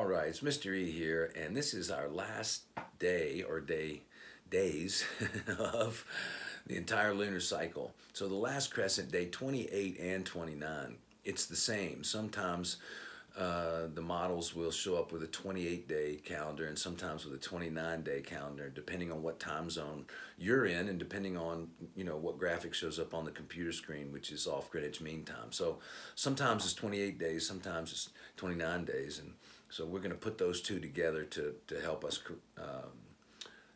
All right, it's Mr. E here, and this is our last day or days of the entire lunar cycle. So the last crescent, day 28 and 29, it's the same. Sometimes the models will show up with a 28-day calendar and sometimes with a 29-day calendar, depending on what time zone you're in and depending on what graphic shows up on the computer screen, which is off Greenwich Mean Time. So sometimes it's 28 days, sometimes it's 29 days, and so we're going to put those two together to help us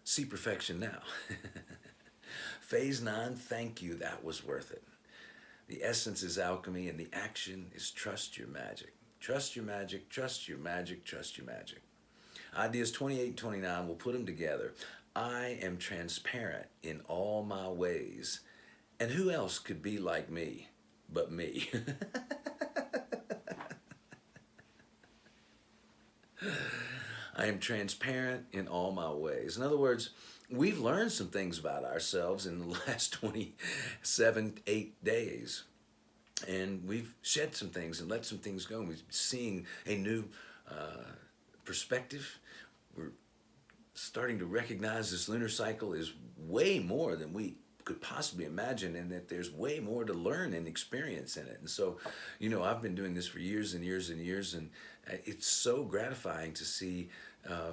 see perfection now. Phase 9, thank you, that was worth it. The essence is alchemy, and the action is trust your magic. Trust your magic, trust your magic, trust your magic. Ideas 28 and 29, we'll put them together. I am transparent in all my ways. And who else could be like me but me? I am transparent in all my ways. In other words, we've learned some things about ourselves in the last 27, 8 days. And we've shed some things and let some things go. And we're seeing a new perspective. We're starting to recognize this lunar cycle is way more than we could possibly imagine, and that there's way more to learn and experience in it. And so, I've been doing this for years and years and years, and it's so gratifying to see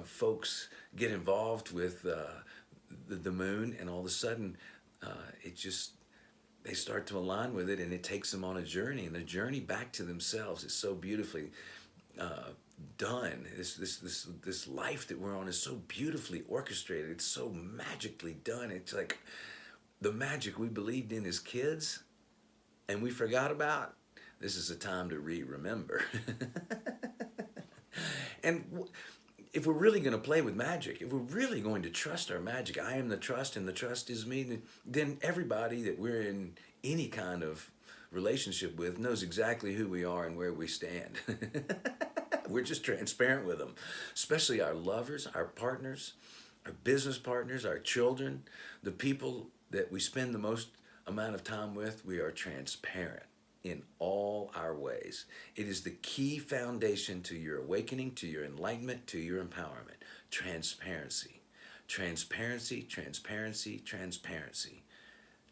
folks get involved with the moon, and all of a sudden it just they start to align with it, and it takes them on a journey, and the journey back to themselves is so beautifully done. This life that we're on is so beautifully orchestrated. It's so magically done. It's like the magic we believed in as kids and we forgot about. This is a time to remember. And if we're really going to play with magic, if we're really going to trust our magic, I am the trust and the trust is me, then everybody that we're in any kind of relationship with knows exactly who we are and where we stand. We're just transparent with them, especially our lovers, our partners, our business partners, our children, the people that we spend the most amount of time with. We are transparent in all our ways. It is the key foundation to your awakening, to your enlightenment, to your empowerment. Transparency. Transparency, transparency, transparency.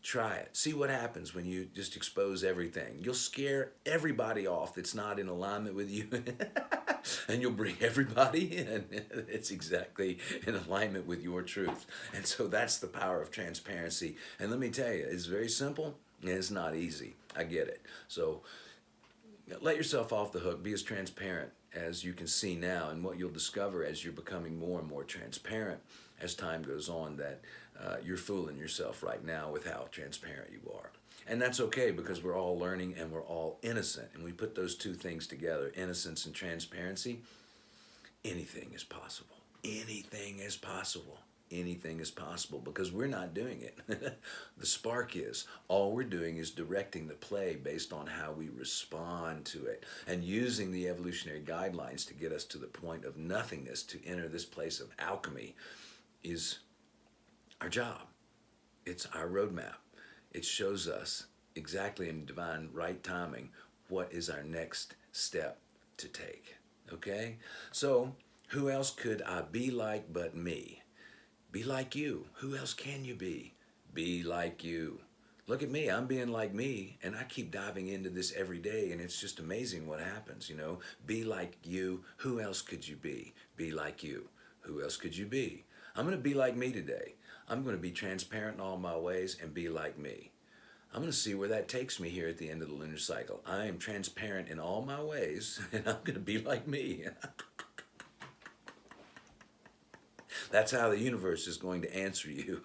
Try it. See what happens when you just expose everything. You'll scare everybody off that's not in alignment with you. And you'll bring everybody in. It's exactly in alignment with your truth. And so that's the power of transparency. And let me tell you, it's very simple and it's not easy. I get it. So let yourself off the hook. Be as transparent as you can see now. And what you'll discover as you're becoming more and more transparent as time goes on, that you're fooling yourself right now with how transparent you are. And that's okay, because we're all learning and we're all innocent. And we put those two things together, innocence and transparency. Anything is possible. Anything is possible. Anything is possible, because we're not doing it. The spark is. All we're doing is directing the play based on how we respond to it, and using the evolutionary guidelines to get us to the point of nothingness, to enter this place of alchemy, is our job. It's our roadmap. It shows us exactly in divine right timing what is our next step to take. Okay? So, who else could I be like but me? Be like you. Who else can you be? Be like you. Look at me. I'm being like me, and I keep diving into this every day, and it's just amazing what happens, Be like you. Who else could you be? Be like you. Who else could you be? I'm going to be like me today. I'm going to be transparent in all my ways and be like me. I'm going to see where that takes me here at the end of the lunar cycle. I am transparent in all my ways, and I'm going to be like me. That's how the universe is going to answer you.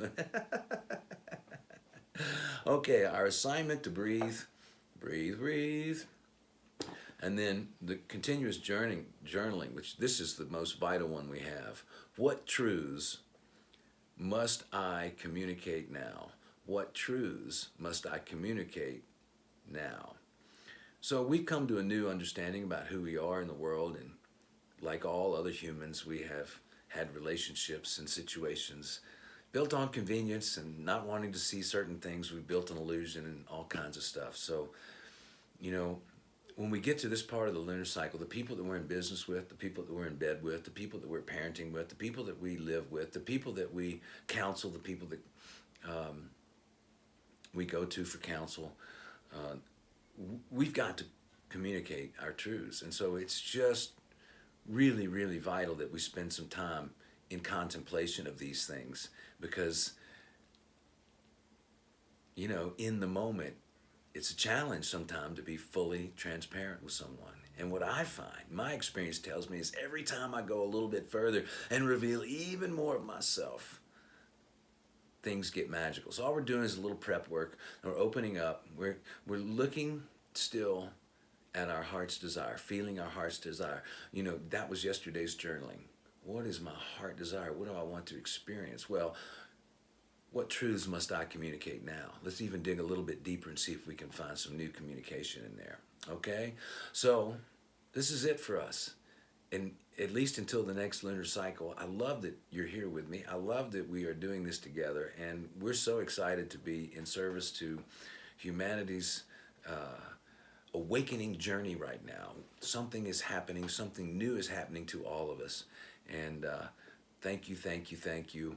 Okay, our assignment to breathe, breathe, breathe. And then the continuous journaling, which this is the most vital one we have. What truths must I communicate now? What truths must I communicate now? So we come to a new understanding about who we are in the world, and like all other humans, we have had relationships and situations built on convenience and not wanting to see certain things. We built an illusion and all kinds of stuff. So, when we get to this part of the lunar cycle, the people that we're in business with, the people that we're in bed with, the people that we're parenting with, the people that we live with, the people that we counsel, the people that we go to for counsel, we've got to communicate our truths. And so it's just really, really vital that we spend some time in contemplation of these things, because, you know, in the moment, it's a challenge sometimes to be fully transparent with someone. And what I find, my experience tells me, is every time I go a little bit further and reveal even more of myself, things get magical. So all we're doing is a little prep work. And we're opening up. We're looking still at our heart's desire, feeling our heart's desire. You know, that was yesterday's journaling. What is my heart desire? What do I want to experience? Well, what truths must I communicate now? Let's even dig a little bit deeper and see if we can find some new communication in there. Okay? So this is it for us. And at least until the next lunar cycle, I love that you're here with me. I love that we are doing this together. And we're so excited to be in service to humanity's awakening journey right now. Something is happening. Something new is happening to all of us. And thank you, thank you, thank you.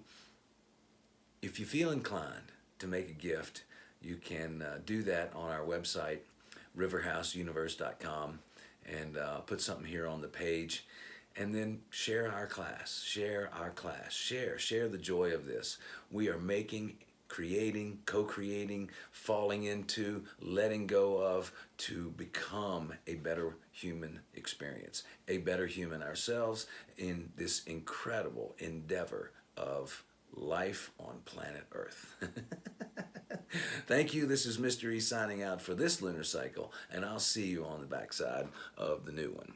If you feel inclined to make a gift, you can do that on our website, riverhouseuniverse.com, and put something here on the page. And then share our class, share the joy of this. We are making, creating, co-creating, falling into, letting go of, to become a better human experience, a better human ourselves in this incredible endeavor of life on planet Earth. Thank you. This is Mr. E signing out for this lunar cycle, and I'll see you on the backside of the new one.